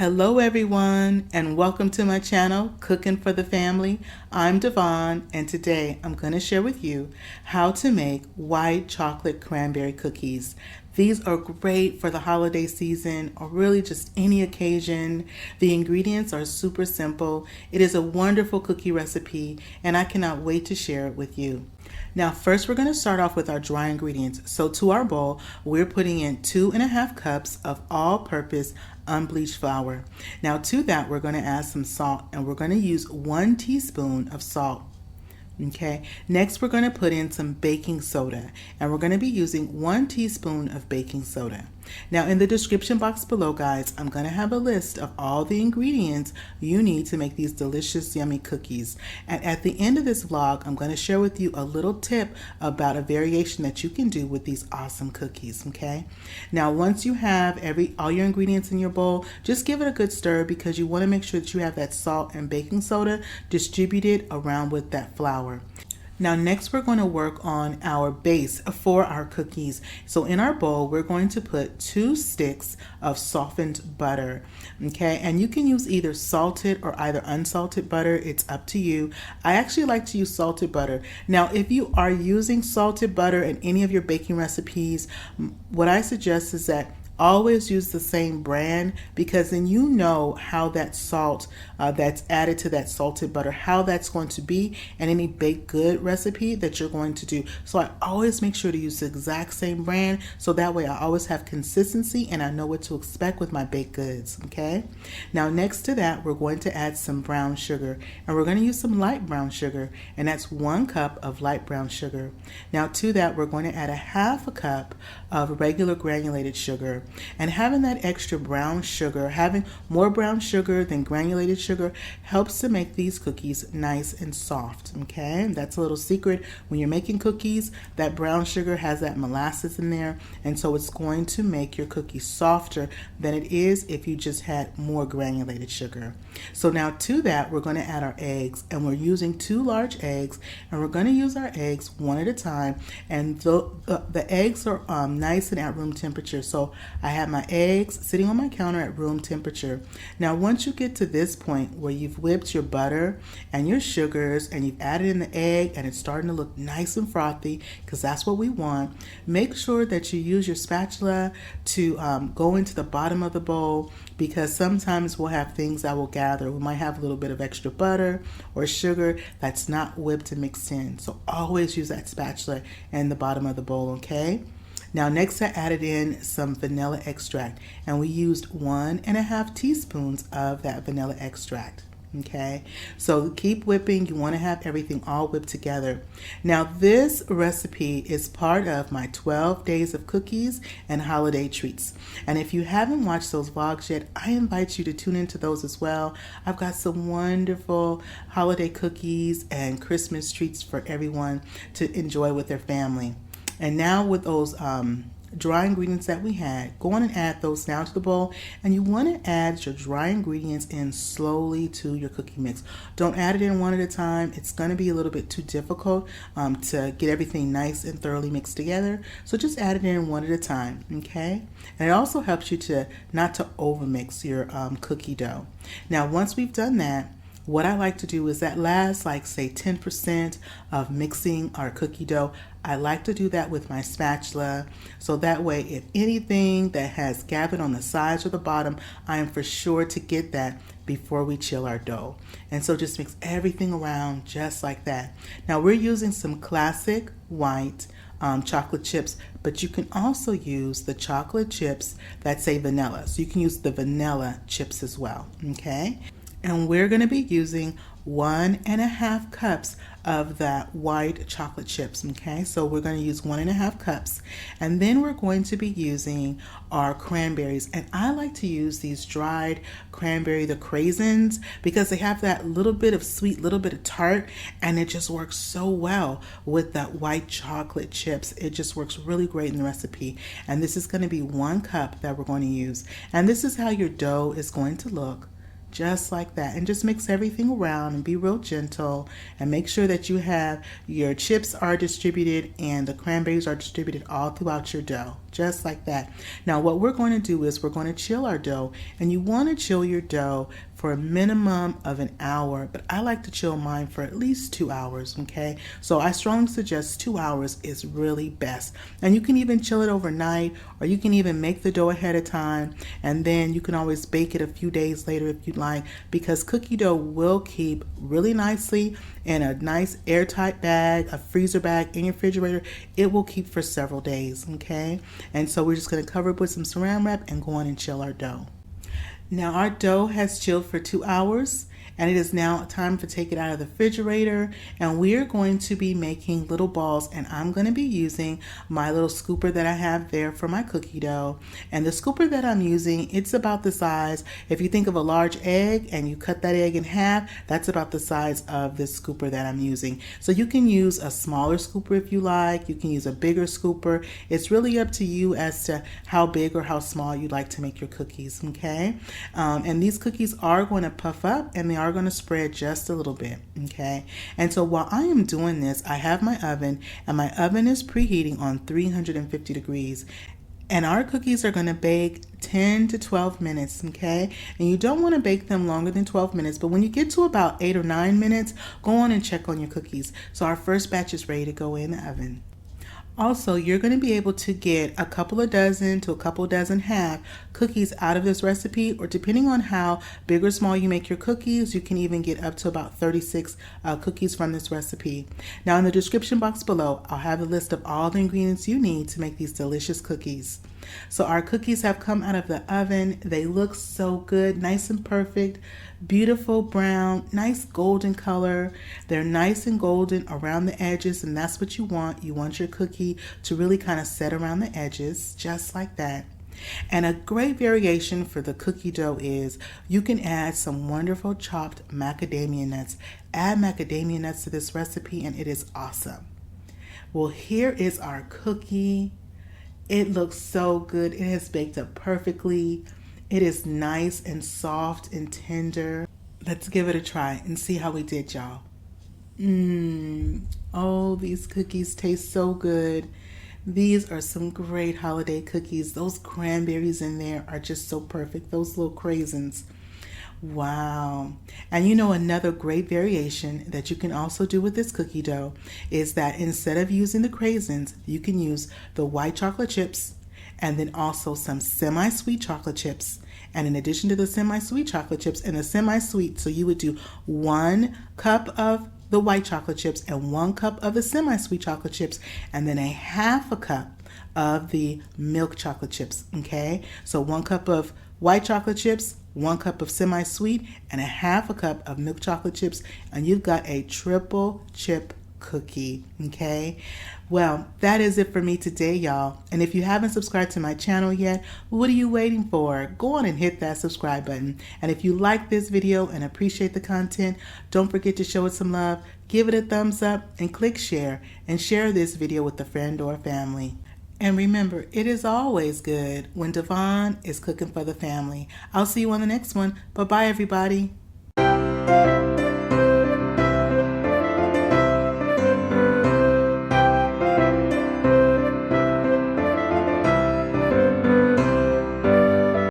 Hello everyone and welcome to my channel, Cooking for the Family. I'm Devon and today I'm going to share with you how to make white chocolate cranberry cookies. These are great for the holiday season or really just any occasion. The ingredients are super simple. It is a wonderful cookie recipe and I cannot wait to share it with you. Now first we're going to start off with our dry ingredients. So to our bowl, we're putting in 2.5 cups of all-purpose unbleached flour. Now to that we're going to add some salt and we're going to use 1 teaspoon of salt. Okay, next we're going to put in some baking soda and we're going to be using 1 teaspoon of baking soda. Now in the description box below, guys, I'm going to have a list of all the ingredients you need to make these delicious yummy cookies. And at the end of this vlog, I'm going to share with you a little tip about a variation that you can do with these awesome cookies. Okay, now once you have all your ingredients in your bowl, just give it a good stir because you want to make sure that you have that salt and baking soda distributed around with that flour. Now next we're going to work on our base for our cookies. So in our bowl we're going to put 2 sticks of softened butter. Okay, and you can use either salted or either unsalted butter. It's up to you. I actually like to use salted butter. Now if you are using salted butter in any of your baking recipes, what I suggest is that always use the same brand because then you know how that salt that's added to that salted butter, how that's going to be in any baked good recipe that you're going to do. So I always make sure to use the exact same brand so that way I always have consistency and I know what to expect with my baked goods. Okay, now next to that we're going to add some brown sugar and we're going to use some light brown sugar, and that's 1 cup of light brown sugar. Now to that we're going to add 1/2 cup of regular granulated sugar. And having that extra brown sugar, having more brown sugar than granulated sugar, helps to make these cookies nice and soft. Okay, and that's a little secret. When you're making cookies, that brown sugar has that molasses in there, and so it's going to make your cookies softer than it is if you just had more granulated sugar. So now to that we're going to add our eggs, and we're using 2 large eggs, and we're going to use our eggs one at a time. And the eggs are nice and at room temperature. So I have my eggs sitting on my counter at room temperature. Now once you get to this point where you've whipped your butter and your sugars and you've added in the egg and it's starting to look nice and frothy, because that's what we want, make sure that you use your spatula to go into the bottom of the bowl, because sometimes we'll have things that will gather. We might have a little bit of extra butter or sugar that's not whipped and mixed in. So always use that spatula in the bottom of the bowl. Okay, now next I added in some vanilla extract and we used 1.5 teaspoons of that vanilla extract. Okay, so keep whipping. You want to have everything all whipped together. Now this recipe is part of my 12 days of cookies and holiday treats, and if you haven't watched those vlogs yet, I invite you to tune into those as well. I've got some wonderful holiday cookies and Christmas treats for everyone to enjoy with their family. And now with those dry ingredients that we had, go on and add those now to the bowl, and you want to add your dry ingredients in slowly to your cookie mix. Don't add it in one at a time. It's going to be a little bit too difficult to get everything nice and thoroughly mixed together, so just add it in one at a time. Okay, and it also helps you to not to overmix your cookie dough. Now once we've done that, what I like to do is that last, like say 10% of mixing our cookie dough, I like to do that with my spatula, so that way if anything that has gathered on the sides or the bottom, I am for sure to get that before we chill our dough. And so just mix everything around just like that. Now we're using some classic white chocolate chips, but you can also use the chocolate chips that say vanilla. So you can use the vanilla chips as well. Okay, and we're going to be using 1.5 cups of that white chocolate chips. Okay, so we're going to use 1.5 cups, and then we're going to be using our cranberries, and I like to use these dried cranberry, the craisins, because they have that little bit of sweet, little bit of tart, and it just works so well with that white chocolate chips. It just works really great in the recipe. And this is going to be 1 cup that we're going to use, and this is how your dough is going to look just like that. And just mix everything around and be real gentle, and make sure that you have your chips are distributed and the cranberries are distributed all throughout your dough, just like that. Now what we're going to do is we're going to chill our dough, and you want to chill your dough for a minimum of an hour, but I like to chill mine for at least 2 hours, okay? So I strongly suggest 2 hours is really best. And you can even chill it overnight, or you can even make the dough ahead of time, and then you can always bake it a few days later if you'd like, because cookie dough will keep really nicely in a nice airtight bag, a freezer bag in your refrigerator. It will keep for several days, okay? And so we're just going to cover it with some saran wrap and go on and chill our dough. Now our dough has chilled for 2 hours, and it is now time to take it out of the refrigerator, and we are going to be making little balls, and I'm going to be using my little scooper that I have there for my cookie dough. And the scooper that I'm using, it's about the size, if you think of a large egg and you cut that egg in half, that's about the size of this scooper that I'm using. So you can use a smaller scooper if you like, you can use a bigger scooper. It's really up to you as to how big or how small you'd like to make your cookies, okay? And these cookies are going to puff up, and they are going to spread just a little bit, okay? And so while I am doing this, I have my oven, and my oven is preheating on 350 degrees. And our cookies are going to bake 10 to 12 minutes, okay? And you don't want to bake them longer than 12 minutes, but when you get to about 8 or 9 minutes, go on and check on your cookies. So our first batch is ready to go in the oven. Also, you're going to be able to get a couple of dozen to a couple dozen half cookies out of this recipe, or depending on how big or small you make your cookies, you can even get up to about 36 cookies from this recipe. Now in the description box below, I'll have a list of all the ingredients you need to make these delicious cookies. So our cookies have come out of the oven. They look so good, nice and perfect, beautiful brown, nice golden color. They're nice and golden around the edges, and that's what you want. You want your cookie to really kind of set around the edges, just like that. And a great variation for the cookie dough is you can add some wonderful chopped macadamia nuts. Add macadamia nuts to this recipe and it is awesome. Well, here is our cookie. It looks so good. It has baked up perfectly. It is nice and soft and tender. Let's give it a try and see how we did, y'all. Oh, these cookies taste so good. These are some great holiday cookies. Those cranberries in there are just so perfect. Those little craisins. Wow. And you know, another great variation that you can also do with this cookie dough is that instead of using the craisins, you can use the white chocolate chips and then also some semi-sweet chocolate chips. And in addition to the semi-sweet chocolate chips and the semi-sweet, so you would do 1 cup of the white chocolate chips and 1 cup of the semi-sweet chocolate chips, and then a half a cup of the milk chocolate chips, okay? So 1 cup of white chocolate chips, 1 cup of semi-sweet, and a half a cup of milk chocolate chips, and you've got a triple chip cookie, okay? Well, that is it for me today, y'all. And if you haven't subscribed to my channel yet, what are you waiting for? Go on and hit that subscribe button. And if you like this video and appreciate the content, don't forget to show it some love, give it a thumbs up, and click share, and share this video with a friend or family. And remember, it is always good when Devon is cooking for the family. I'll see you on the next one. Bye-bye, everybody.